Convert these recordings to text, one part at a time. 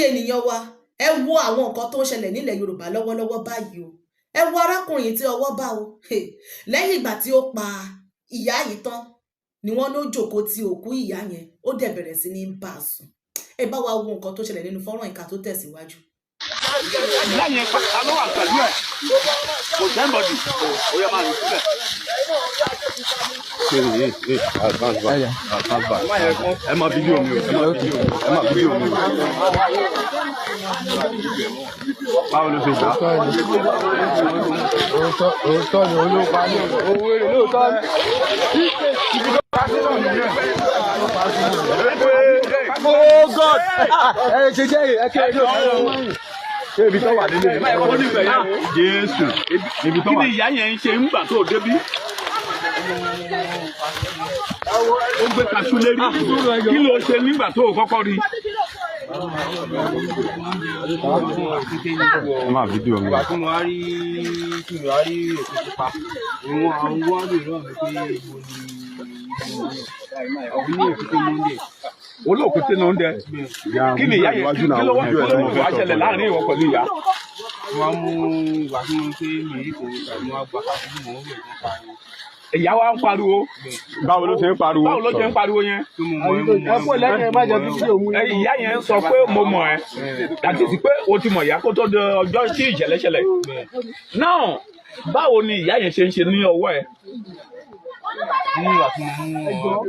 ẹ̀yin ènìyàn wa ẹ wo àwọn nǹkan tó ń ṣẹlẹ̀ nílẹ̀ Yorùbá lọ́wọ́lọ́wọ́ báyìí o ẹ wo arákùnrin tí ọwọ́ bá o lẹ́yìn ìgbà tí ó pa ìyá yìí tán ni wọ́n ló jókòó ti òkú ìyá yẹn ó dẹ̀ bẹ̀rẹ̀ sí ní bá a sùn ẹ bá wa wo nǹkan tó ṣẹlẹ̀ nínú fọ́nrán ìka tó tẹ̀síwájú. ìyá yẹn pàtàkì ló wà pẹ̀lú ẹ̀ kò sẹ́ńbọ̀dì ó yẹ máa lò sílẹ̀. ẹ máa fídíò mi o ẹ máa fídíò mi o. báwo ló ṣe gbà. òótọ́ ni olóòpá ní owó èrè lóòótọ́ ni. Oh God! Ẹ ṣe jẹ́ ẹ̀kẹ́ ìlú ṣé ibi tó wà nílé Jésù ibi tó wà. Kí ni ìyá yẹn ń ṣe nígbà tó débí? Ó gbé kaṣú lérí. Kí ló ṣe nígbà tó kọ́kọ́ rí? máa fídíò mi. Ìgbà tí mo wá rí òkú pupa, àwọn àwọn wá lè rán mi pé mo ní ọ̀gbìn ní èkúté lóúnjẹ. Olóòkúté ló ń dẹ. Kí ni ìyá yẹn kí ló wá ṣẹlẹ̀ láàrin ìwọ pẹ̀lú ìyá? Wọ́n mú ìgbà tí mo ń pé mi rí kò tàbí wọ́n gba káàkiri mò ń rẹ̀ fún pariwo. Ìyá wa ń pariwo. Báwo ló ṣe ń pariwo? Báwo ló ṣe ń pariwo yẹn? Ẹ kó lẹ́yìn ẹ má jẹ́ fídíò mú. Ìyá yẹn ń sọ pé mo mọ̀ ẹ́. Àti sí pé o ti mọ̀ ìyá kó tó di ọjọ́ tí ìṣẹ̀lẹ̀ ṣẹlẹ̀. Náà báwo ni ìyá yẹn ṣe ń ṣe ní ọwọ́ ẹ? Nígbà tí mo mú ọ.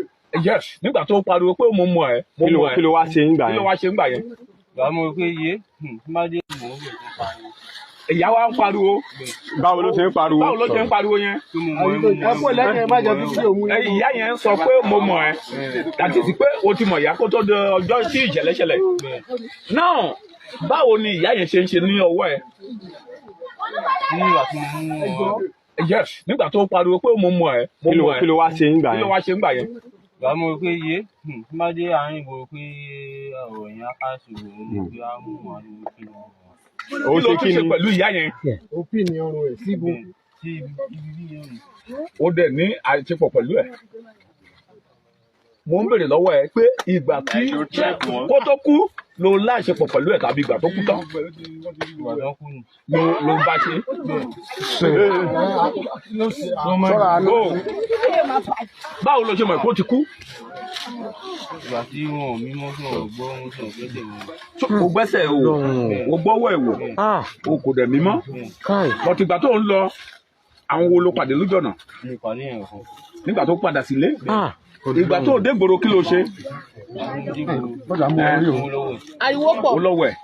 Yes, nígbà tó pariwo pé mo mọ̀ ẹ́. Kí ló wá ṣe ń gbà Kí yẹn? ló wá ṣe ń gbà yẹn? Ìgbà mo rí pé yé tí má dé mò ń rẹ̀ fún pariwo. Ìyá wa ń pariwo. Báwo ló ṣe ń pariwo? Báwo ló ṣe ń pariwo yẹn? Ẹ kó lẹ́yìn ẹ má jẹ́ fídíò mú. Ìyá yẹn ń sọ pé mo mọ̀ ẹ́. Àti sí pé o ti mọ̀ ìyá kó tó di ọjọ́ tí ìṣẹ̀lẹ̀ ṣẹlẹ̀. Náà báwo ni ìyá yẹn ṣe ń ṣe ní ọwọ́ ẹ? Nígbà tí mo mú ọ. Yes, nígbà tó pariwo pé mo mọ̀ ẹ́. Kí ló wá ṣe ń gbà Kí ló yẹn? wá ṣe ń gbà yẹn? Ìgbà mo rí pé yé tí má dé àárín ìgboro pé ọ̀rọ̀ yẹn á káàsì òun ní pé á mú wọn ní kí ló wọ̀. Ó Kí ló ṣe tún kí ṣe ni? pẹ̀lú ìyá yẹn? Òpin ni ọrùn ẹ̀ síbo. Sí ibi bí yẹn rè. Ó dẹ̀ ní àṣepọ̀ pẹ̀lú ẹ̀. Mo ń béèrè lọ́wọ́ ẹ pé ìgbà tí kó tó kú ló láṣepọ̀ pẹ̀lú ẹ̀ tàbí ìgbà tó kú tán Ìgbà tó kú nù. ló bá ṣe. Sọ́ra àná. Báwo ló ṣe mọ̀ pé ó ti kú? Ìgbà tí wọn ò mímọ́ tí wọn ò gbọ́ wọn sọ gbẹ́sẹ̀ wọn. O gbẹ́sẹ̀ o gbọ́wọ́ ẹ̀ wò o kò dẹ̀ mímọ́. Bọ̀tì ìgbà tó ń lọ àwọn wo ló pàdé lójú ọ̀nà Mi pàdé yẹn kan. nígbà tó padà sílé? Ìgbà tó dé gbòòrò kí ló ṣe? ariwo pọ̀. Ó lọ́wọ́ ẹ̀.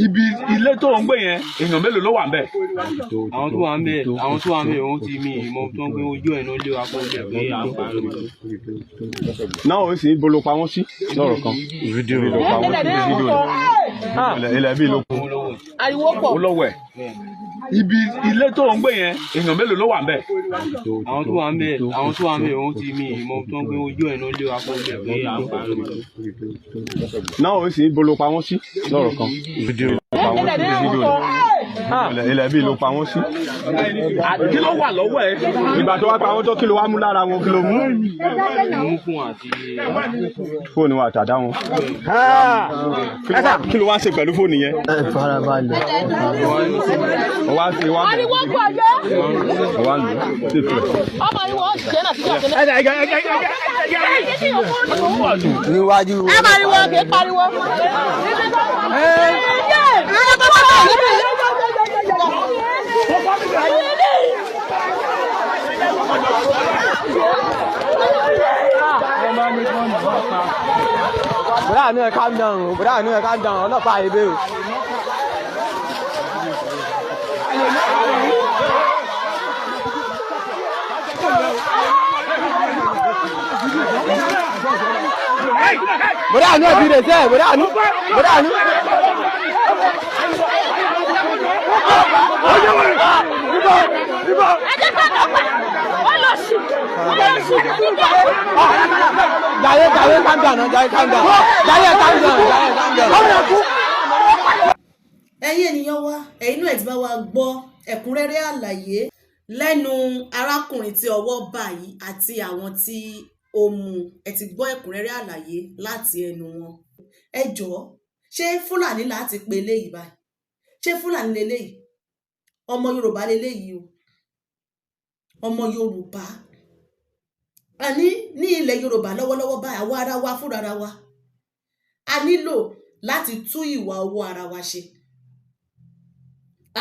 Ibi ilé tó ń gbé yẹn èèyàn mélòó ló wà ń bẹ̀? Àwọn tó wà ń bẹ̀ òun ti mi ìmọ̀ tó ń gbé ojú ẹ̀ ló lé wa kó bẹ̀ pé à ń pariwo. Náà ó sì ń bolo pa wọ́n sí lọ́rọ̀ kan. Fídíò ló pa wọ́n sí fídíò ilẹ̀ bí ló kú. ariwo pọ̀. Ó lọ́wọ́ ẹ̀. Ibi ilé tó ń gbé yẹn èèyàn mélòó ló wà ń bẹ̀? Àwọn tó wà ń bẹ̀ òun ti mi ìmọ̀ tó ń gbé ojú ẹ̀ ló lé wa kó bẹ̀ pé à ń pariwo. Náà ó sì ń bolo pa wọ́n sí lọ́rọ̀ kan. Fídíò ló pa wọ́n sí fídíò ilẹ̀ bí ló pa wọ́n sí. Kí ló wà lọ́wọ́ ẹ̀? Ìgbà tó wá pa wọ́n tó kí ló wá mú lára wọn kí ló mú? Mú fún àti Fóònù wa àtàdá wọn. Kí ló wá ṣe pẹ̀lú fóònù yẹn? Ẹ farabalẹ̀. Ọwá ṣe wá ariwo pọ̀ jẹ́. ọwá lò ó sì fẹ́. ọmọ ariwo ṣe náà síjọ́ sílẹ̀. Níwájú. ẹ pariwo kì í pariwo. Bùrá àánú ẹ̀ calm down o, bùrá àánú ẹ̀ calm down, ọlọ́pàá ìbé o. Bùrá àánú ẹ̀ bí rè sẹ́, bùrá àánú. Jaiye, calm down, calm down. ẹ̀yin ènìyàn wa ẹ̀yin náà ẹ̀ ti bá wa gbọ́ ẹ̀kúnrẹ́rẹ́ àlàyé lẹ́nu arákùnrin tí ọwọ́ bá yìí àti àwọn tí ó mú ẹ ti gbọ́ ẹ̀kúnrẹ́rẹ́ àlàyé láti ẹnu wọn. Ẹ jọ̀ọ́ ṣé Fúlàní láti pe eléyìí báyìí? Ṣé Fúlàní leléyìí? Ọmọ Yorùbá leléyìí o, ọmọ Yorùbá. Àní ní ilẹ̀ Yorùbá lọ́wọ́lọ́wọ́ báyìí àwa ara wa fúnra ara wa a nílò láti tú ìwà owó ara wa ṣe.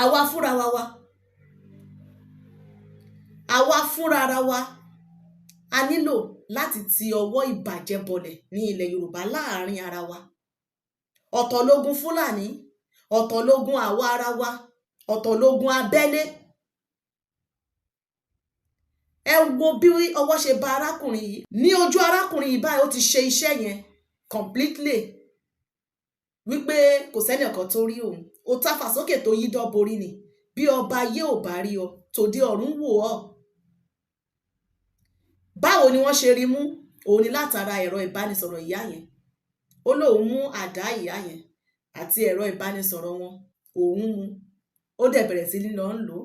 Àwa fúnra ara wa a nílò láti ti ọwọ́ ìbàjẹ́ bọlẹ̀ ní ilẹ̀ Yorùbá láàrin ara wa. Ọ̀tọ̀ lógun Fúlàní, ọ̀tọ̀ lógun àwa ara wa, ọ̀tọ̀ lógun abẹ́lé. Ẹ wo bí ọwọ́ ṣe bá arákùnrin yìí. Ní ojú arákùnrin yìí báyìí ó ti ṣe iṣẹ́ yẹn completely wípé kò sẹ́ni ọ̀kan tó rí òun. Ó tàfà sókè tó yí dọ́borí ni. Bí ọba ayé ò bá rí ọ, tòde ọ̀run wò ọ́. Báwo ni wọ́n ṣe rí mú? Òun ni látara ẹ̀rọ ìbánisọ̀rọ̀ ìyá yẹn. Ó lóun mú àdá ìyá yẹn àti ẹ̀rọ ìbánisọ̀rọ̀ wọn, òun mú. Ó dẹ̀ bẹ̀rẹ̀ sí lọ ń lò.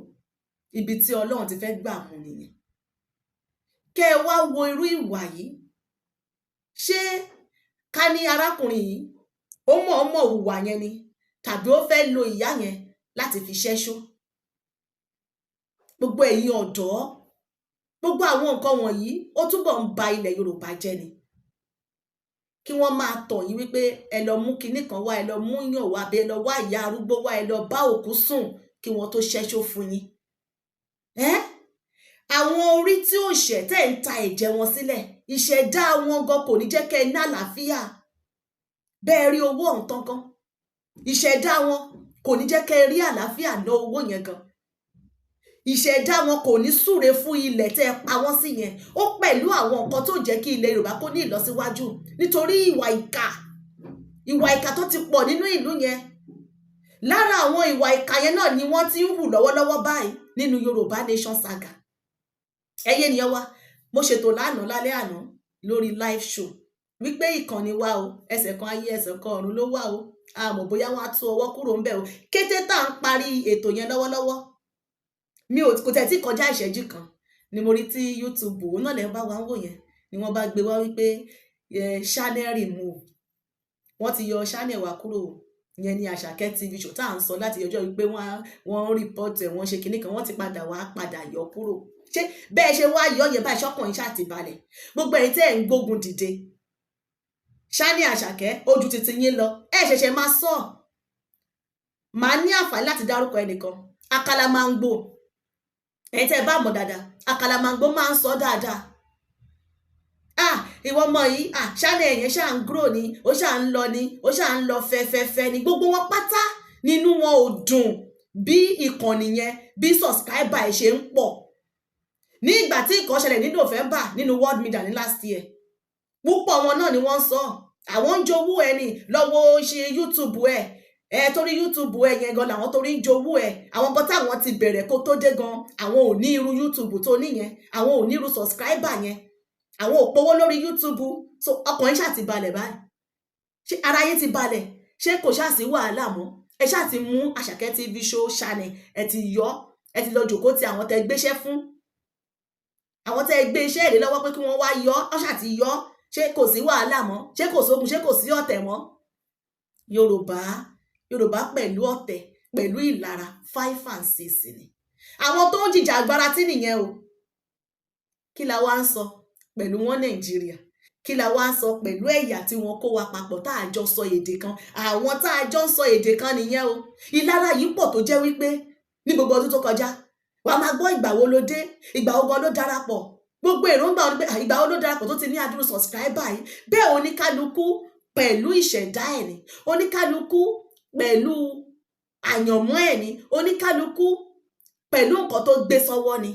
Ibi tí Ọlọ́run ti fẹ́ gbà mú nìyẹn. Kẹ́ ẹ wá wo irú ìwà yìí. Ṣé ká ní arákùnrin yìí ó mọ̀ọ́mọ̀ hùwà yẹn ni tàbí ó fẹ́ lo ìyá yẹn láti fi ṣẹ́ṣó? Gbogbo ẹ̀yin ọ̀dọ́, gbogbo àwọn nǹkan wọ̀nyí ó túbọ̀ ń ba ilẹ̀ Yorùbá jẹ́ ni. Kí wọ́n máa tọ̀ yín wípé ẹ lọ mú kinní kan wá, ẹ lọ mú yàn wá, àbí ẹ lọ wá ìyá arúgbó wá, ẹ lọ bá òkú sùn kí wọ́n tó ṣẹ́ṣó fún yín. Àwọn orí tí ò ṣẹ̀ tẹ́ ń ta ẹ̀jẹ̀ wọn sílẹ̀, ìṣẹ̀dá wọn gan kò ní jẹ́ kẹ́ ẹ ní àlàáfíà. Bẹ́ẹ̀ rí owó ọ̀hún tán gan. Ìṣẹ̀dá wọn kò ní jẹ́ kẹ́ ẹ rí àlàáfíà ná owó yẹn gan. Ìṣẹ̀dá wọn kò ní súre fún ilẹ̀ tẹ́ ẹ pa wọ́n sí yẹn. Ó pẹ̀lú àwọn nǹkan tó jẹ́ kí ilẹ̀ Yorùbá kó ní ìlọsíwájú nítorí ìwà ìkà tó ti pọ̀ nínú ìlú yẹn. Lára àwọn ìwà ìkà yẹn náà ni wọ́n ti ń hù lọ́wọ́lọ́wọ́ báyìí nínú Yorùbá Nation Saga. Ẹyẹ ènìyàn wa, mo ṣètò lálẹ́ àná lórí live show wípé ìkànnì wa o, ẹsẹ̀ kan ayé ẹsẹ̀ kan ọ̀run ló wà o. A mọ̀ bóyá wọ́n á tú ọwọ́ kúrò ńbẹ̀ o. Kété tá à ń parí ètò yẹn lọ́wọ́lọ́wọ́, kò tẹ̀ tí kọjá ìṣẹ́jú kan ni mo rí tí YouTube òun náà lè bá wa ń wò yẹn ni wọ́n bá gbé wá wípé channel remove. Wọ́n ti yọ channel wa kúrò. Ìyẹn ni Àṣàkẹ́ TV show tá à ń sọ láti ọjọ́ wípé wọ́n report ẹ̀, wọ́n ṣe kinní kan, wọ́n ti padà yọ kúrò. Ṣé bẹ́ẹ̀ ṣe wá yọ yẹn báyìí ṣọ́kùnrin ṣáà ti balẹ̀? Gbogbo ẹ̀yin tẹ́ ẹ̀ ń gbógun dìde Ṣání Àṣàkẹ́ ojú titi yín lọ, ẹ ṣẹ̀ṣẹ̀ máa sọ. Màá ní àǹfààní láti dárúkọ ẹnìkan, Àkàlàmàǹgbò. Ẹ̀yin tẹ́ ẹ bá mọ̀ dáadáa, Àkàlàmàǹgbò máa ń sọ dáadáa. Ìwọ ọmọ yìí, Ṣání ẹ̀yẹn ṣáà ń grow ni, ó ṣáà ń lọ ni, ó ṣáà ń lọ fẹ́fẹ́fẹ́ ni. Gbogbo wọn pátá nínú wọn ò dùn bí ìkànnì yẹn, bí subscriber ẹ̀ ṣe ń pọ̀. Ní ìgbà tí nǹkan ṣẹlẹ̀ ní November nínú World Media ní last year, púpọ̀ wọn náà ni wọ́n sọ àwọn ń jowú ẹ ní lọ́wọ́ ṣe YouTube ẹ torí YouTube ẹ yẹn gan làwọn torí ń jowú ẹ. Àwọn kan táwọn ti bẹ̀rẹ̀ kó tó dé gan, àwọn ò ní irú YouTube tó níyẹn, àwọn ò ní irú subscriber yẹn, àwọn ò powó lórí YouTube. So ọkàn yín ṣáà ti balẹ̀ báyìí, ṣé ara yín ti balẹ̀? Ṣé kò ṣáà sí wàhálà mọ́? Ẹ ṣáà ti mú Àṣàkẹ́ TV show channel, ẹ ti lọ jòkó ti àwọn tẹ́ gbéṣẹ́ fún, àwọn tẹ́ gbé iṣẹ́ èrè lọ́wọ́ pé kí wọ́n wá yọ, ọ̀ṣà ti yọ. Ṣé kò sí wàhálà mọ́? Ṣé kò sógun? Ṣé kò sí ọ̀tẹ̀ mọ́? Yorùbá pẹ̀lú ọ̀tẹ̀, pẹ̀lú ìlara 5 and 6 ni. Àwọn tó ń jìjà agbára tí nìyẹn o. Kí la wá ń sọ pẹ̀lú wọn Nàìjíríà? Kí la wá ń sọ pẹ̀lú ẹ̀yà tí wọ́n kó wa papọ̀ tá a jọ sọ èdè kan? Àwọn tá a jọ ń sọ èdè kan nìyẹn o. Ìlara yìí pọ̀ tó jẹ́ wípé ní gbogbo ọdún tó kọjá, wàá máa gbọ́ ìgbà wo ló dé, ìgbà wo gan ló darapọ̀. Gbogbo èròǹgbà wọn ni pé ìgbà wo ló darapọ̀ tó ti ní adúrú subscriber yìí. Bẹ́ẹ̀ oníkálukú pẹ̀lú ìṣẹ̀dá ẹ̀ ni, oníkálukú pẹ̀lú àyànmọ́ ẹ̀ ni, oníkálukú pẹ̀lú nǹkan tó gbé sọ́wọ́ ni.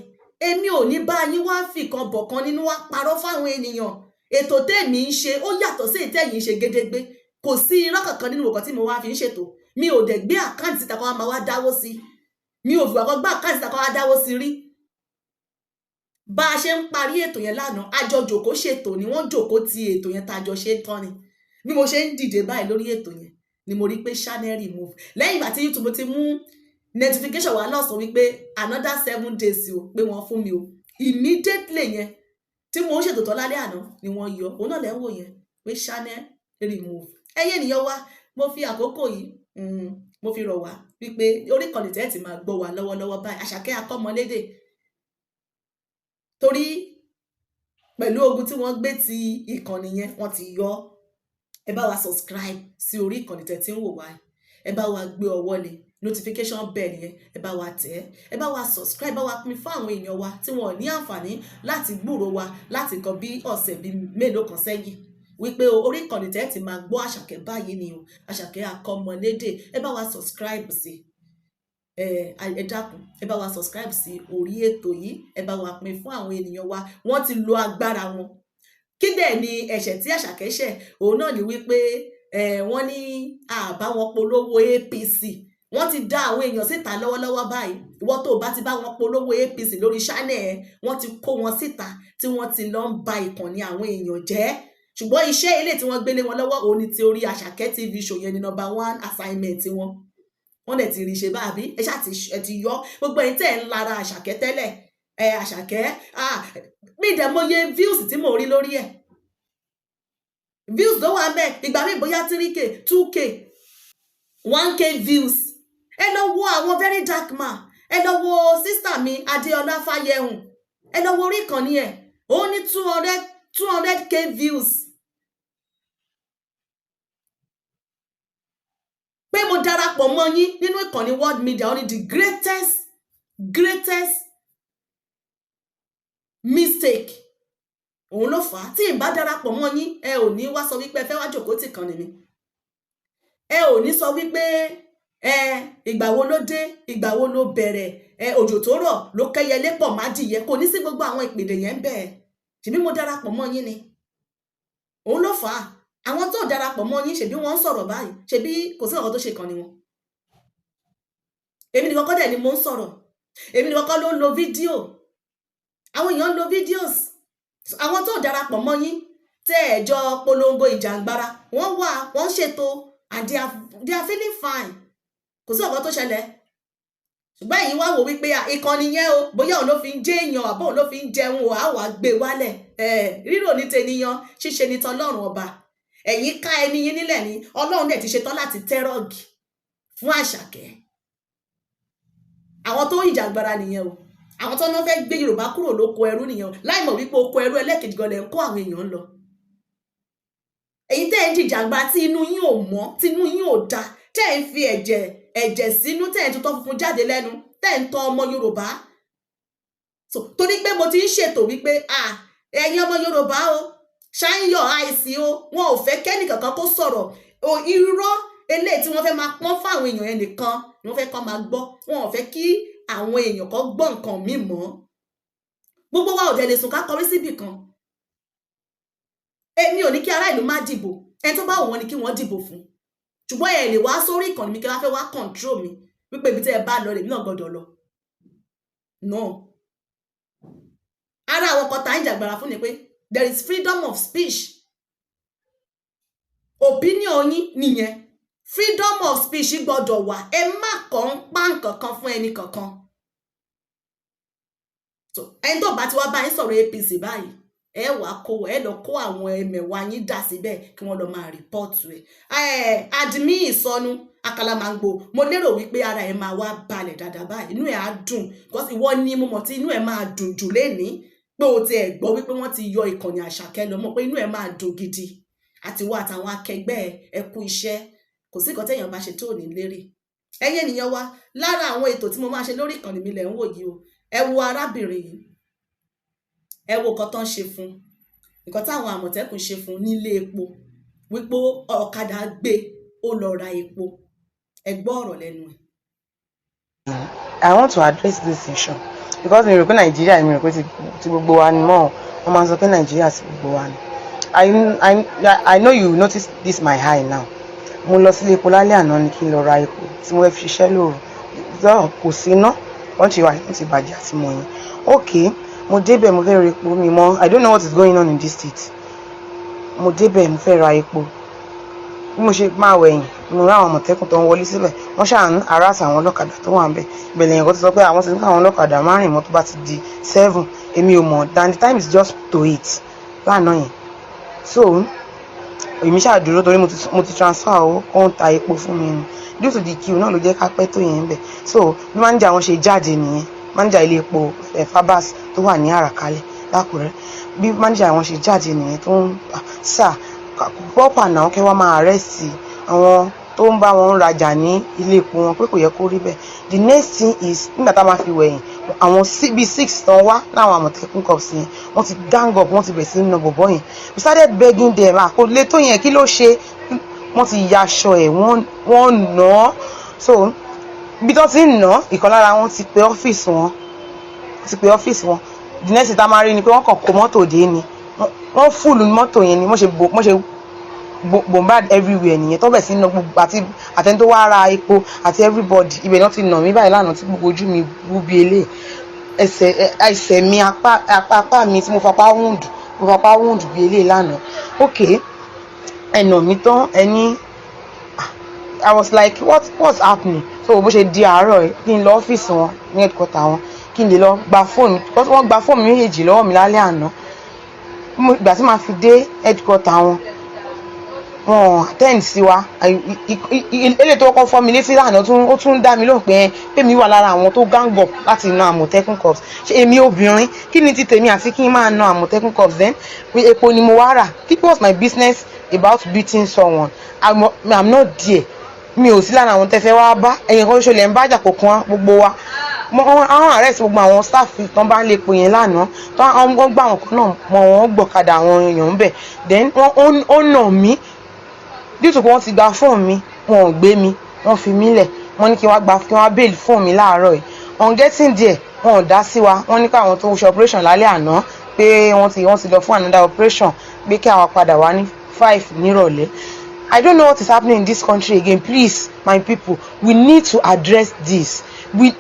Èmi ò ní bá yín wá fìkan bọ̀kan nínú wá parọ́ fáwọn ènìyàn. Ètò tèmi ń ṣe ó yàtọ̀ sí ìtẹ̀yìn ṣe gédégbé. Kò sí irọ́ kankan nínú nǹkan tí mo wá fi ń ṣètò. Mi ò dẹ̀ gbé àkáǹtì síta kan máa wá dáwó sí. Mi ò fi wà kan gbá àkáǹtì síta kan wá dáwó sí rí. Bá a ṣe ń parí ètò yẹn lánàá, àjọ jòkó ṣètò ni wọ́n jòkó ti ètò yẹn tá a jọ ṣe tán ni. Bí mo ṣe ń dìde báyìí lórí ètò yẹn ni mo rí pé channel remove. Lẹ́yìn ìgbà tí YouTube ti mú notification wá lọ́sàn wípé another 7 days o pé wọ́n fún mi o. Immediately yẹn tí mo ń ṣètò tán lálẹ́ àná ni wọ́n yọ. Òun náà lẹ́ ń wò yẹn pé channel remove. Ẹyẹ ènìyàn wa, mo fi àkókò yìí mo fi rọ̀ wá wípé orí ìkànnì tẹ́ ti máa gbọ́ wa lọ́wọ́lọ́wọ́ báyìí Àṣàkẹ́ Akọ́mọlédè, torí pẹ̀lú ogun tí wọ́n gbé ti ìkànnì yẹn wọ́n ti yọ. Ẹ bá wa subscribe sí orí ìkànnì tẹ́ tí ń wò wá, ẹ bá wa gbé ọwọ́ lé notification bell yẹn, ẹ bá wa tẹ̀, ẹ bá wa subscribe, bá wa pín fún àwọn èèyàn wa tí wọn ò ní àǹfààní láti gbúrò wa láti kan bí ọ̀sẹ̀ bí mélòó kan sẹ́yìn wípé orí ìkànnì tẹ́ ti máa gbọ́ Àṣàkẹ́ báyìí ni o, Àṣàkẹ́ Akọ́mọlédè. Ẹ bá wa subscribe sí ẹ dákun ẹ bá wa subscribe sí orí ètò yìí, ẹ bá wa pín fún àwọn ènìyàn wa. Wọ́n ti lo agbára wọn. Kí dẹ̀ ni ẹ̀ṣẹ̀ tí Àṣàkẹ́ ṣẹ̀? Òun náà ni wípé wọ́n ní àbá wọn polówó APC. Wọ́n ti dá àwọn èèyàn síta lọ́wọ́lọ́wọ́ báyìí. Ìwọ tó bá ti bá wọn polówó APC lórí channel ẹ̀, wọ́n ti kó wọn síta tí wọ́n ti lọ ń ba ìkànnì àwọn èèyàn jẹ́. Ṣùgbọ́n iṣẹ́ ilé tí wọ́n gbélé wọn lọ́wọ́ òun ni ti orí Àṣàkẹ́ TV show yẹn ni number 1 assignment wọn. Wọ́n dẹ̀ ti rí ṣe báàbí ẹ ṣáà ti yọ gbogbo ẹ̀yin tẹ́ ń lára Àṣàkẹ́ tẹ́lẹ̀. Àṣàkẹ́ mi dẹ̀ mọye views tí mo rí lórí ẹ̀. Views ló wà ńbẹ̀ ìgbà mi bóyá 3k 2k 1k views. Ẹ lọ wo àwọn very dark man, ẹ lọ wo sister mi Adéọlá Fáyẹhùn, ẹ lọ wo orí ìkànnì ẹ̀ ó ní 200k views. Pé mo darapọ̀ mọ́ yín nínú ìkànnì World Media ó ní the greatest mistake. Òun ló fà á tí n bá darapọ̀ mọ́ yín ẹ ò ní wá sọ wípé ẹ fẹ́ wá jókòó tì kàn ní mi. Ẹ ò ní sọ wípé ìgbà wo ló dé, ìgbà wo ló bẹ̀rẹ̀, òjò tó rọ̀ ló kẹ́yẹlé pọ̀ má dìyẹ, kò ní sí gbogbo àwọn ìpèdè yẹn bẹ́ẹ̀. Ṣèbí mo darapọ̀ mọ́ yín ni. Òun ló fà á. Àwọn tó darapọ̀ mọ́ yín ṣèbí wọ́n ń sọ̀rọ̀ báyìí, ṣèbí kò sí ọ̀rọ̀ tó ṣe kàn ní wọn. Èmi nìkan kọ́ dẹ̀ ni mo ń sọ̀rọ̀, èmi nìkan kọ́ ló ń lo fídíò. Àwọn èèyàn ń lo videos. Àwọn tó darapọ̀ mọ́ yín tẹ́ ẹ̀jọ́ polongo ìjàngbara wọ́n wà, wọ́n ṣètò and they are feeling fine. Kò sí ọ̀rọ̀ tó ṣẹlẹ̀. Ṣùgbọ́n èyí wá wò wípé ìkànnì yẹn o bóyá òun ló fi ń jẹ́ èèyàn àbọ̀ òun ló fi ń jẹun o àwa gbé wálẹ̀. Rírò ní tènìyàn ṣíṣe ní tọlọ́run ọba. Ẹ̀yin ká ẹni yín nílẹ̀ ni Ọlọ́run dẹ̀ ti ṣetán láti tẹ́rọ̀gì fún Àṣàkẹ́. Àwọn tó ìjàngbara nìyẹn o. Àwọn tó náà fẹ́ gbé Yorùbá kúrò lóko ẹrú nìyẹn láì mọ̀ wípé oko ẹrú ẹlẹ́kejì gan lẹ̀ ń kó àwọn èèyàn lọ. Èyí tẹ́ ẹ̀ ń jìjàgbá tí inú yín ò mọ́, tí inú yín ò da, tẹ́ ẹ̀ ń fi ẹ̀jẹ̀ sínú, tẹ́ ẹ̀ ń tutọ́ funfun jáde lẹ́nu, tẹ́ ẹ̀ ń tọ́ ọmọ Yorùbá. Torí pé mo ti ń ṣètò wípé ẹ̀yin ọmọ Yorùbá o shine your eyes o, wọn ò fẹ́ kẹ́nì kankan kó sọ̀rọ̀ irọ́ eléyìí tí wọ́n fẹ́ máa pọ́n fún àwọn èèyàn yẹn nìkan ni wọ́n fẹ́ kọ́ máa gbọ́. Wọn ò fẹ́ kí àwọn èèyàn kan gbọ́ nǹkan míì mọ́. Gbogbo wa ò dẹ̀ lè sùn ká kọrí síbì kan. Èmi ò ní kí ará ìlú má dìbò, ẹni tó bá wù wọ́n ni kí wọ́n dìbò fún. Ṣùgbọ́n ẹ lè wá sórí ìkànnì mi kí wá fẹ́ wá control mi wípé ibi tí ẹ bá lọ lèmi náà gbọ́dọ̀ lọ. No. Ara àwọn kan tá ń jàgbára fún ni pé there is freedom of speech. Opinion yín nìyẹn. Freedom of speech gbọ́dọ̀ wà. Ẹ má kàn pa nǹkan kan fún ẹni kankan. So ẹni tó bá ti wá bá yín sọ̀rọ̀ APC báyìí ẹ wá ẹ lọ kó àwọn ẹmẹ̀wà yín dà síbẹ̀ kí wọ́n lọ máa rìpọ́ọ̀tù ẹ̀. Admi Ìsọnù Àkàlàmàgbò mo lérò wípé ara ẹ máa wá balẹ̀ dáadáa báyìí, inú ẹ á dùn because ìwọ ni mo mọ̀ tí inú ẹ máa dùn jù lénìí pé o ti ẹ̀ gbọ́ wípé wọ́n ti yọ ìkànnì Àṣàkẹ́ lọ, mọ̀ pé inú ẹ máa dùn gidi àti wá àtàwọn akẹgbẹ́ ẹ kú iṣẹ́, kò sí nǹkan téèyàn bá ṣe tó ní lérí. Ẹ̀yin ènìyàn wa lára àwọn ètò tí mo máa ṣe lórí ìkànnì mi lẹ̀ ń wò yìí o, ẹ wo arábìnrin yìí, ẹ wo nǹkan tó ń ṣe fún, nǹkan táwọn Àmọ̀tẹ́kùn ṣe fún nílé epo wípé ọ̀kadà gbé ó lọ ra epo. Ẹ gbọ́ ọ̀rọ̀ lẹ́nu ẹ̀. I want to address this issue because mi rò pé Nàìjíríà mi rò pé ti gbogbo wa ni mọ́ wọ́n máa ń sọ pé Nàìjíríà ti gbogbo wa ni. I know you notice this my eye now. Mo lọ sílé epo lálẹ́ àná ni kí n lọ ra epo tí mo fẹ́ fi ṣiṣẹ́ lóru. Kò sí iná wọ́n ti bàjẹ́ àti mọ̀ yín. Okay, mo débẹ̀ mo fẹ́ ra epo mi mọ́. I don't know what is going on in this state. Mo débẹ̀ mo fẹ́ ra epo. Bí mo ṣe máa wẹ̀yìn mo rá àwọn Àmọ̀tẹ́kùn tó ń wọlé síbẹ̀ wọ́n ṣáà ń harass àwọn ọlọ́kadà tó wà ń bẹ̀. Ìbẹ̀lẹ̀ yẹn kan ti sọ pé àwọn ti ní káwọn ọlọ́kadà máa rìn mọ́ tó bá ti di 7. Èmi ò mọ̀, and the time is just to 8 lánàá yẹn. So èmi ṣáà dúró torí mo ti transfer owó kó ń ta epo fún mi ni due to the queue náà ló jẹ́ ká pẹ́ tó yẹn ń bẹ̀ so bí manager wọn ṣe jáde nìyẹn manager ilé epo Fabas tó wà ní Àràkálẹ̀ l'Ákúrẹ́ bí manager wọn ṣe jáde nìyẹn tó ń sà pọ́pà náà kẹ́ wá máa arrest àwọn tó ń bá wọn rajà ní ilé epo wọn pé kò yẹ kó rí bẹ́ẹ̀ the next thing is nígbà tá a máa fi wẹ̀yìn àwọn bíi 6 tán wá láwọn Àmọ̀tẹ́kùn cops yẹn wọ́n ti gang up wọ́n ti bẹ̀rẹ̀ sí nà bọ̀bọ̀ yẹn we started begging them kò lè tó yẹn kí ló ṣe wọ́n ti yaṣọ ẹ̀ wọ́n nà án so bí tó ti ń nà ìkan lára wọn ti pe ọ́fíìsì wọn the next thing tá a máa rí ni pé wọ́n kàn kó mọ́tò dé ni wọ́n fúlù mọ́tò yẹn ni wọ́n ṣe bombard everywhere nìyẹn tó bẹ̀ sí iná gbogbo àti àtẹni tó wá ra epo àti everybody ibẹ̀ náà ti nà mí báyìí lánàá tí gbogbo ojú mi wú bí elé ẹsẹ̀ mi apá mi tí mo fapá wound bí elé lánàá okay ẹnà mi tán ẹni I was like what's happening so bó ṣe di àárọ̀ kí n lọ ọ́fíìsì wọn ní headquarter wọn kí n lè lọ gba fóònù because wọ́n gba fóònù méjèèjì lọ́wọ́ mi lálẹ́ àná ìgbà tí màá fi dé headquarter wọn attend sí wa ilé tó kọ́ fọ́ mi létí lánàá ó tún dá mi lóhùn pé mi wà lára àwọn tó gang up láti na Àmọ̀tẹ́kùn cops ṣé èmi obìnrin kí ni ti tèmi àti kí n máa na Àmọ̀tẹ́kùn cops then epo ni mo wá rà it was my business about beating someone I'm not there mi ò sí lára àwọn tẹ́fẹ́ wá bá ẹ̀yìn kan ṣọlẹ̀ ń bá jà kọ̀ọ̀kan gbogbo wa àwọn arrest gbogbo àwọn staff tán bá ń lè po yẹn lánàá tán wọ́n gbà wọn kan náà mọ wọn gbọ̀kadà àwọn èèyàn ń bẹ̀ then ó nà mí due pé wọ́n ti gba fóònù mi wọn ò gbé mi wọ́n fi mí lẹ̀ wọ́n ní kí wọ́n bail fóònù mi láàárọ̀ yìí on getting there wọn ò dá sí wa wọ́n ní káwọn tó ṣe operation lálẹ́ àná pé wọ́n ti lọ fún another operation pé kí àwọn padà wá ní 5 nírọ̀lẹ́. I don't know what is happening in this country again. Please, my people, we need to address this. We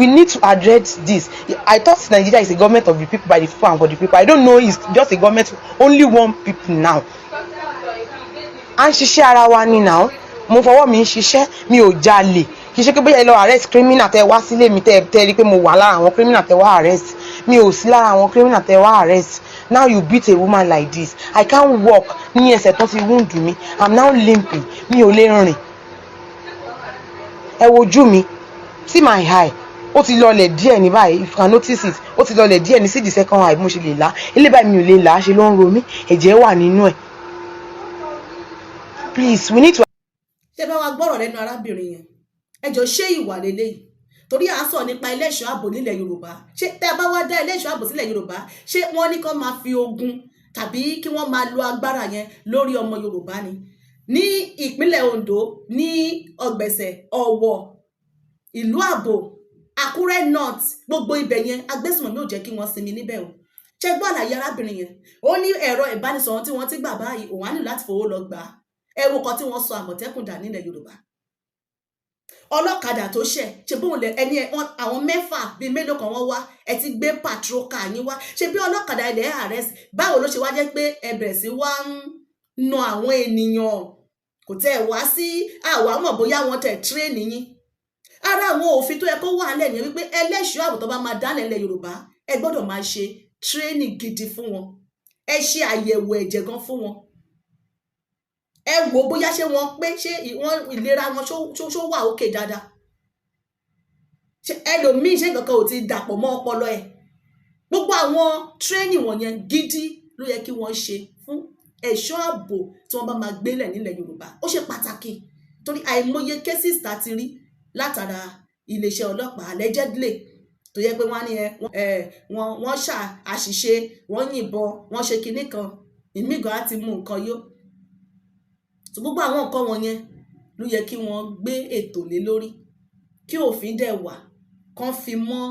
need to address this. I thought Nigeria is a government of the people, by the people, and for the people. I don't know it's just a government of only one people now. À ń ṣiṣẹ́ ara wa ni now. Mo fọwọ́ mi ń ṣiṣẹ́, mi ò jalè. Kì í ṣe pé bóyá ẹ lọ arrest criminal tẹ́ wá sílé mi tẹ́ rí pé mo wà lára àwọn criminal tẹ́ wá arrest. Mi ò sí lára àwọn criminal tẹ́ wá arrest. Now you beat a woman like this. I can't walk. Ní ẹsẹ̀ tó ti wound mi. I'm now limping. Mi ò lè rìn. Ẹ wojú mi. See my eye. Ó ti lọlẹ̀ díẹ̀ ní báyìí. If you can notice it. Ó ti lọlẹ̀ díẹ̀ ní sí the second eye bí mo ṣe lè là. Ilé báyìí mi ò lè là. Ṣe ló ń ro mí. Ẹ̀jẹ̀ wà nínú ẹ̀. Please, we need to. Ṣé bá wa gbọ́rọ̀ lẹ́nu arábìnrin yẹn? Ẹ jọ ṣé ìwà lélẹ́yìí? Torí à ń sọ nípa ẹlẹ́ṣọ́ ààbò nílẹ̀ Yorùbá. Ṣé tẹ́ bá wá dá ẹlẹ́ṣọ́ ààbò sílẹ̀ Yorùbá? Ṣé wọ́n ní kó máa fi ogun tàbí kí wọ́n máa lo agbára yẹn lórí ọmọ Yorùbá ni? Ní ìpínlẹ̀ Ondo, ní Ọ̀gbẹ̀sẹ̀, Ọ̀wọ̀, ìlú Àbò, Àkúrẹ́ North, gbogbo ibẹ̀ yẹn agbésùnmọ̀mí ò jẹ́ kí wọ́n sinmi níbẹ̀ o. Ṣé gbọ́ àlàyé arábìnrin yẹn? Ó ní ẹ̀rọ ìbánisọ̀rọ̀ tí wọ́n ti gbà báyìí òun á nílò láti fowó lọ gbà á. Ẹ wo kan tí wọ́n sọ Àmọ̀tẹ́kùn dà nílẹ̀ Yorùbá. Ọlọ́kadà tó ṣẹ̀ ṣe bóun lẹ ẹni àwọn 6 bíi mélòó kan wọ́n wá ẹ ti gbé patrol car yín wá ṣe bí ọlọ́kadà ilẹ̀ arrest báwo ló ṣe wá jẹ́ pé ẹ bẹ̀rẹ̀ sí wá ń na àwọn ènìyàn kò tẹ́ ẹ wá sí àwa mọ̀ bóyá wọ́n tẹ̀ tírẹ́ẹ̀nì yín. Ara àwọn òfin tó yẹ kó wà nílẹ̀ yẹn wípé ẹlẹ́ṣọ́ ààbò tó bá máa dálẹ̀ ilẹ̀ Yorùbá ẹ gbọ́dọ̀ máa ṣe tírẹ́ẹ̀nì gidi fún wọn, ẹ ṣe àyẹ̀wò ẹ̀jẹ̀ gan fún wọn, ẹ wò bóyá ṣé wọ́n pé ṣé ìlera wọn ṣó wà òkè dáadáa. Ṣé ẹlòmíì ṣe nǹkan kan ò ti dàpọ̀ mọ́ ọpọlọ ẹ̀? Gbogbo àwọn tírénì wọ̀nyẹn gidi ló yẹ kí wọ́n ṣe fún ẹ̀ṣọ́ ààbò tí wọ́n bá máa gbélẹ̀ nílẹ̀ Yorùbá. Ó ṣe pàtàkì torí àìmọye cases tá ti rí látara iléeṣẹ́ ọlọ́pàá allegedly tó yẹ pé wọ́n ní wọ́n ṣà àṣìṣe, wọ́n yìnbọn, wọ́n ṣe kinní kan, ìmígan á ti mú nǹkan yó. So gbogbo àwọn nǹkan wọ̀nyẹn ló yẹ kí wọ́n gbé ètò lé lórí, kí òfin dẹ̀ wà kán fi mọ́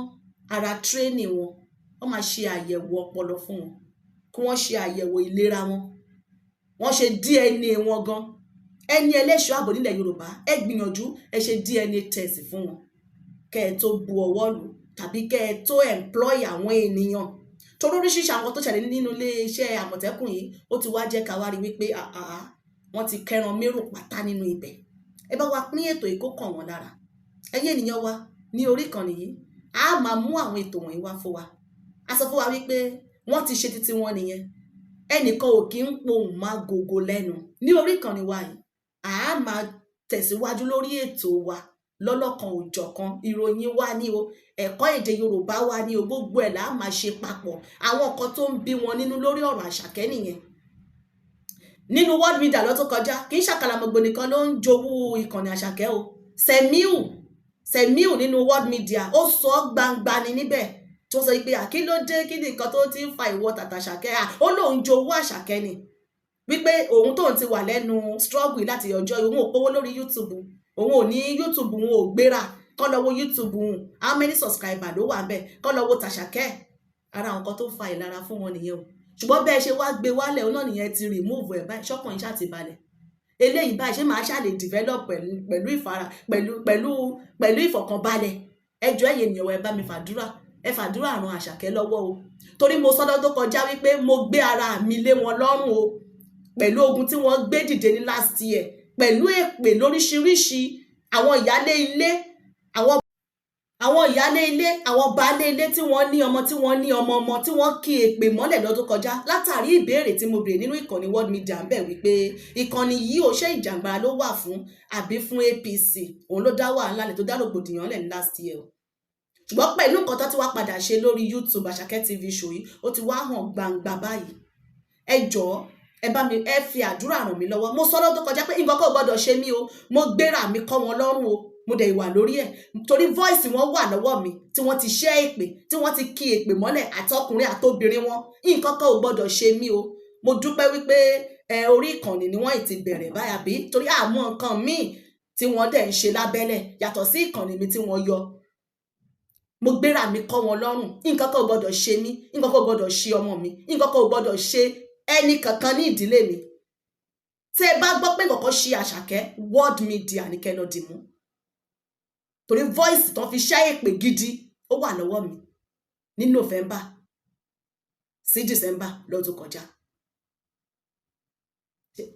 ara tírénì wọn, wọ́n máa ṣe àyẹ̀wò ọpọlọ fún wọn, kí wọ́n ṣe àyẹ̀wò ìlera wọn, wọ́n ṣe DNA wọn gan. Ẹni ẹlẹ́ṣọ́ ààbò nílẹ̀ Yorùbá ẹ gbìyànjú ẹ ṣe DNA test fún wọn kẹ́ ẹ tó bu ọwọ́ lù tàbí kẹ́ ẹ tó employ àwọn ènìyàn. Torí oríṣiríṣi àwọn tó ṣẹlẹ̀ nínú iléeṣẹ́ Àmọ̀tẹ́kùn yìí ó ti wá jẹ́ ká wá rí wípé wọ́n ti kẹran mérò pátá nínú ibẹ̀. Ẹ bá wa pín ètò ìkó kàn wọ́n lára. Ẹ̀yin ènìyàn wa ní orí ìkànnì yìí a máa mú àwọn ètò wọ̀nyí wá fún wa. A sọ fún wa wípé wọ́n ti ṣe títí wọn nìyẹn. ẹnìkan ò kí ń pohùn máa gògò lẹ́nu ní orí ìkànnì wa yìí. À á máa tẹ̀síwájú lórí ètò wa lọ́lọ́kan òjọ̀kan, ìròyìn wa ní o, ẹ̀kọ́ èdè Yorùbá wa ní o, gbogbo ẹ̀ là á máa ṣe papọ̀. Àwọn nǹkan tó ń bí wọn nínú lórí ọ̀rọ̀ Àṣàkẹ́ nìyẹn. Nínú world media lọ́tún kọjá, kì í ṣàkàlàmọ̀gbò nìkan ló ń jowú ìkànnì Àṣàkẹ́ o. Sẹ̀míù nínú world media ó sọ gbangba ni níbẹ̀ tó sọ pé àkílódé kí ni nǹkan tó ti ń fa ìwọ tàtà Àṣàkẹ́, ó lóun jowú Àṣàkẹ́ ni wípé òun tóun ti wà lẹ́nu struggle láti ọjọ́ òun ò pówó lórí YouTube, òun ò ní YouTube, òun ò gbéra, kọ́ lọ wo YouTube òun, how many subscriber ló wà ń bẹ̀, kọ́ lọ wo tàṣàkẹ́. Ara nǹkan tó fa ìlara fún wọn nìyẹn o. Ṣùgbọ́n bẹ́ẹ̀ ṣe wá gbé wálẹ̀ òun náà nìyẹn ti remove ẹ̀ báyìí, ṣọ́kàn yín ṣáà ti balẹ̀. Eléyìí báyìí ṣé màá ṣáà lè develop pẹ̀lú ìfọ̀kànbalẹ̀. Ẹjọ́ ẹ̀yẹ ènìyàn ẹ bá mi fàdúrà ran Àṣàkẹ́ lọ́wọ́ o. Torí mo sọ́dọ̀ tó kọjá wípé mo gbé ara mi lé wọn lọ́rùn o, pẹ̀lú ogun tí wọ́n gbé dìde ní last year, pẹ̀lú èpè lóríṣiríṣi, àwọn ìyálé ilé, àwọn baálé ilé tí wọ́n ní ọmọ tí wọ́n ní ọmọ tí wọ́n kí èpè mọ́lẹ̀ lọ́dún kọjá látàrí ìbéèrè tí mo béèrè nínú ìkànnì world media ń bẹ̀ wípé ìkànnì yìí ò ṣe ìjàngbara ló wà fún àbí fún APC, òun ló dá wàhálà lẹ̀ tó dá rògbòdìyàn lẹ̀ ní last year o. Ṣùgbọ́n pẹ̀lú nǹkan tó ti wá padà ṣe lórí YouTube Àṣàkẹ́ TV show yìí, ó ti wá hàn gbangba báyìí. Ẹ jọ̀ọ́ ẹ fi àdúrà ràn mí lọ́wọ́. Mo sọ lọ́dún kọjá pé nǹkan kò gbọ́dọ̀ ṣe mí o, mo gbéra mi kọ́ wọn lọ́rùn o, mo dẹ̀ ìwà lórí ẹ̀ torí voice wọn wà lọ́wọ́ mi tí wọ́n ti ṣẹ́ èpè, tí wọ́n ti kí èpè mọ́lẹ̀ àtọkùnrin àtobìnrin wọn. Nǹkan kò gbọ́dọ̀ ṣe mí o. Mo dúpẹ́ wípé orí ìkànnì ni wọ́n ti bẹ̀rẹ̀ báyà bí torí àmọ́ nǹkan míì tí wọ́n dẹ̀ ń ṣe lábẹ́lẹ̀ yàtọ̀ sí ìkànnì mi tí wọ́n yọ. Mo gbéra mi kọ́ wọn lọ́rùn. Nǹkan kò gbọ́dọ̀ ṣe mí, nǹkan kò gbọ́dọ̀ ṣe ọmọ mi, nǹkan kò gbọ́dọ̀ ṣe ẹni kankan ní ìdílé mi. Tí ẹ bá gbọ́ pé nǹkan ṣe Àṣàkẹ́, world media ní kẹ́ lọ dìmú. Torí voice tán fi ṣẹ́ èpè gidi ó wà lọ́wọ́ mi ní November sí December lọ́dún kọjá.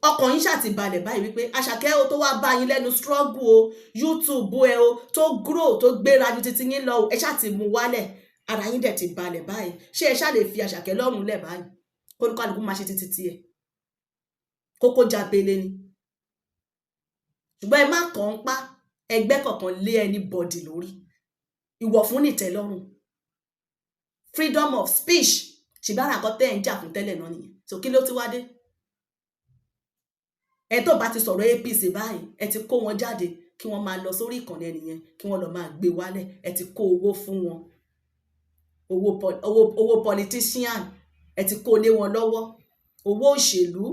Ọkàn yín ṣáà ti balẹ̀ báyìí wípé Àṣàkẹ́ o tó wá bá yín lẹ́nu struggle o, YouTube ẹ o tó grow tó gbéra ju títí yín lọ, ẹ ṣáà ti mú wálẹ̀, ara yín dẹ̀ ti balẹ̀ báyìí. Ṣé ẹ ṣáà lè fi Àṣàkẹ́ lọ́rùn lẹ̀ báyìí kórúkọ àlùkù máa ṣe títí tiẹ̀ kókó jabele ni? Ṣùgbọ́n ẹ má kàn ń pa ẹgbẹ́ kọ̀ọ̀kan lé anybody lórí. Ìwọ̀ fún nìtẹ́lọ́rùn, freedom of speech, ṣìbára nǹkan tẹ́ ẹ̀ ń jà fún tẹ́lẹ̀ náà nìyẹn. So kí ló ti wá dé? Ẹ tó bá ti sọ̀rọ̀ APC báyìí, ẹ ti kó wọn jáde kí wọ́n máa lọ sórí ìkànnì ẹnìyẹn kí wọ́n lọ máa gbé wálẹ̀. Ẹ ti kó owó fún wọn, owó politician, ẹ ti kó lé wọn lọ́wọ́, owó òṣèlú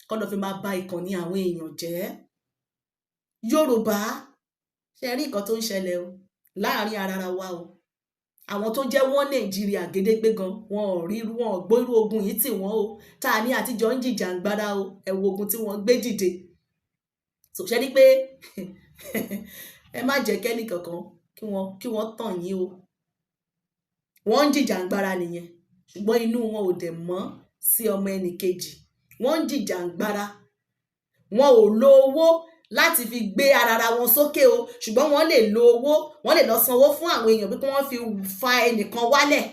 kọ́ lọ fi máa bà ìkànnì àwọn èèyàn jẹ́. Yorùbá ṣe rí nǹkan tó ń ṣẹlẹ̀ o láàrin ara wa o. Àwọn tó jẹ́ wọ́n Nàìjíríà gédégbé gan, wọn ò gbórú ogun yìí tì wọ́n o. Tá a ní àtijọ́ ń jìjàǹgbara o, ẹ wo ogun tí wọ́n gbé dìde. So ṣe rí pé ẹ má jẹ́ kẹ́ni kankan kí wọ́n tàn yín o. Wọ́n ń jìjàǹgbara nìyẹn, ṣùgbọ́n inú wọn ò dẹ̀ mọ́ sí ọmọ ẹnì kejì. Wọ́n ń jìjàǹgbara, wọn ò lo owó láti fi gbé ara wọn sókè o, ṣùgbọ́n wọ́n lè lo owó, wọ́n lè lọ sanwó fún àwọn èèyàn bí wọ́n fi fa ẹnìkan wálẹ̀.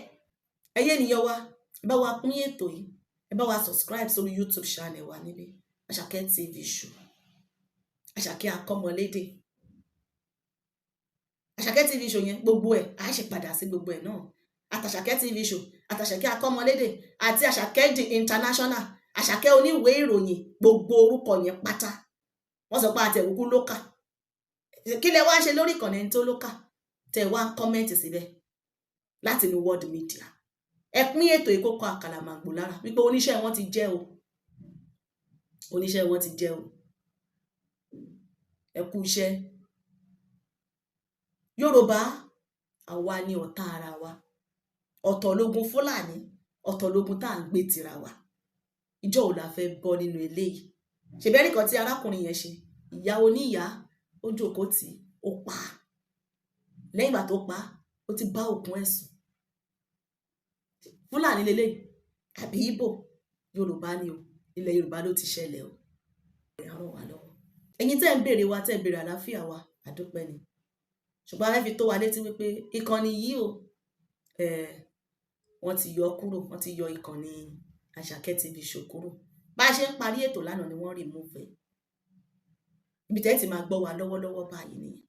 Ẹyẹ ènìyàn wa, ẹ bá wa pín ètò yìí, ẹ bá wa subscribe sórí YouTube channel wa níbí Àṣàkẹ́ TV show, Àṣàkẹ́ akọ́mọlédè. Àṣàkẹ́ TV show yẹn gbogbo ẹ̀ á ṣe padà sí gbogbo ẹ̀ náà. Àtàṣàkẹ́ TV show, àtàṣàkẹ́ akọ́mọlédè àti Àṣàkẹ́ the international, Àṣàkẹ́ oníwèé ìròyìn, gbogbo orúkọ yẹn pátá. Wọ́n sọ pé àtẹ̀wùkú ló kà. Kí lẹ wá ń ṣe lórí ìkànnì tó ló kà? Tẹ̀ wá kọ́mẹ́ǹtì síbẹ̀ láti inú world media. Ẹ pín ètò ìkókó àkàlàmàgbò lára wípé oníṣẹ́ wọn ti jẹ́ o. Oníṣẹ́ wọn ti jẹ́ o. Ẹ kú iṣẹ́. Yorùbá, àwa ni ọ̀tá ara wa. Ọ̀tọ̀ lógun Fúlàní, ọ̀tọ̀ lógun tá à ń gbé tira wa. Ìjọ ò la fẹ́ bọ́ nínú eléyìí. Ṣèbẹ́rì kan tí arákùnrin yẹn ṣe, ìyá oníyàá ó jókòó tì ó pa á. Lẹ́yìn ìgbà tó pa á, ó ti bá òkun ẹ̀sùn. Fúlàní lélẹ́yìí àbí Ìgbò? Yorùbá ni o, ilẹ̀ Yorùbá ló ti ṣẹlẹ̀ o. Ẹ̀ràn wà lọ́wọ́. Ẹ̀yin tẹ́ ń béèrè wa, tẹ́ ń béèrè àlàáfíà wa, àdúpẹ́ ni. Ṣùgbọ́n a fẹ́ fi tó wa létí wípé ìkànnì yìí o, wọ́n ti yọ kúrò, wọ́n ti yọ ìkànnì Àṣàkẹ́ TV show kúrò bá a ṣe ń parí ètò lánàá ni wọ́n remove ẹ̀ ibi tẹ́ ti máa gbọ́ wa lọ́wọ́lọ́wọ́ báyìí nìyẹn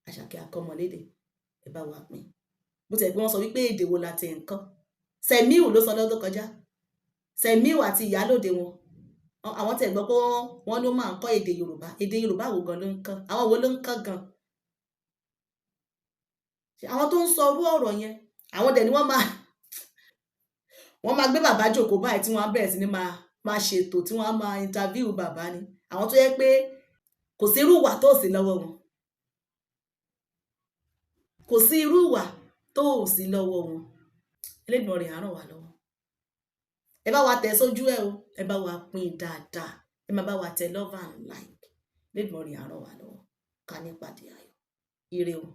Àṣàkẹ́ Akọ́mọlédè ẹ bá wa pín bó tẹ̀ pé wọ́n sọ wípé èdè wo la ti ń kọ́ Sẹ̀míù ló sọ lọ́dún kọjá Sẹ̀míù àti Ìyálóde wọn àwọn tẹ̀ gbọ́ pé wọ́n ló máa ń kọ́ èdè Yorùbá wo gan ló ń kọ́ àwọn wo ló ń kọ́ gan àwọn tó ń sọ orú ọ̀rọ̀ yẹn àwọn dẹ̀ ni wọ́n máa gbé bàbá jókòó báyìí tí wọ́n á bẹ̀rẹ̀ sí ní máa ṣètò tí wọ́n á máa interview bàbá ni àwọn tó yẹ pé kò sí irú ìwà tó sí lọ́wọ́ wọn kò sí irú ìwà tó sí lọ́wọ́ wọn Elédùmarè á ràn wá lọ́wọ́ ẹ bá wa tẹ̀ sójú ẹ o ẹ bá wa pín dáadáa ẹ máa bá wa tẹ̀ love and like Elédùmarè á ràn wá lọ́wọ́ ká nípàdé ayọ̀ ire o.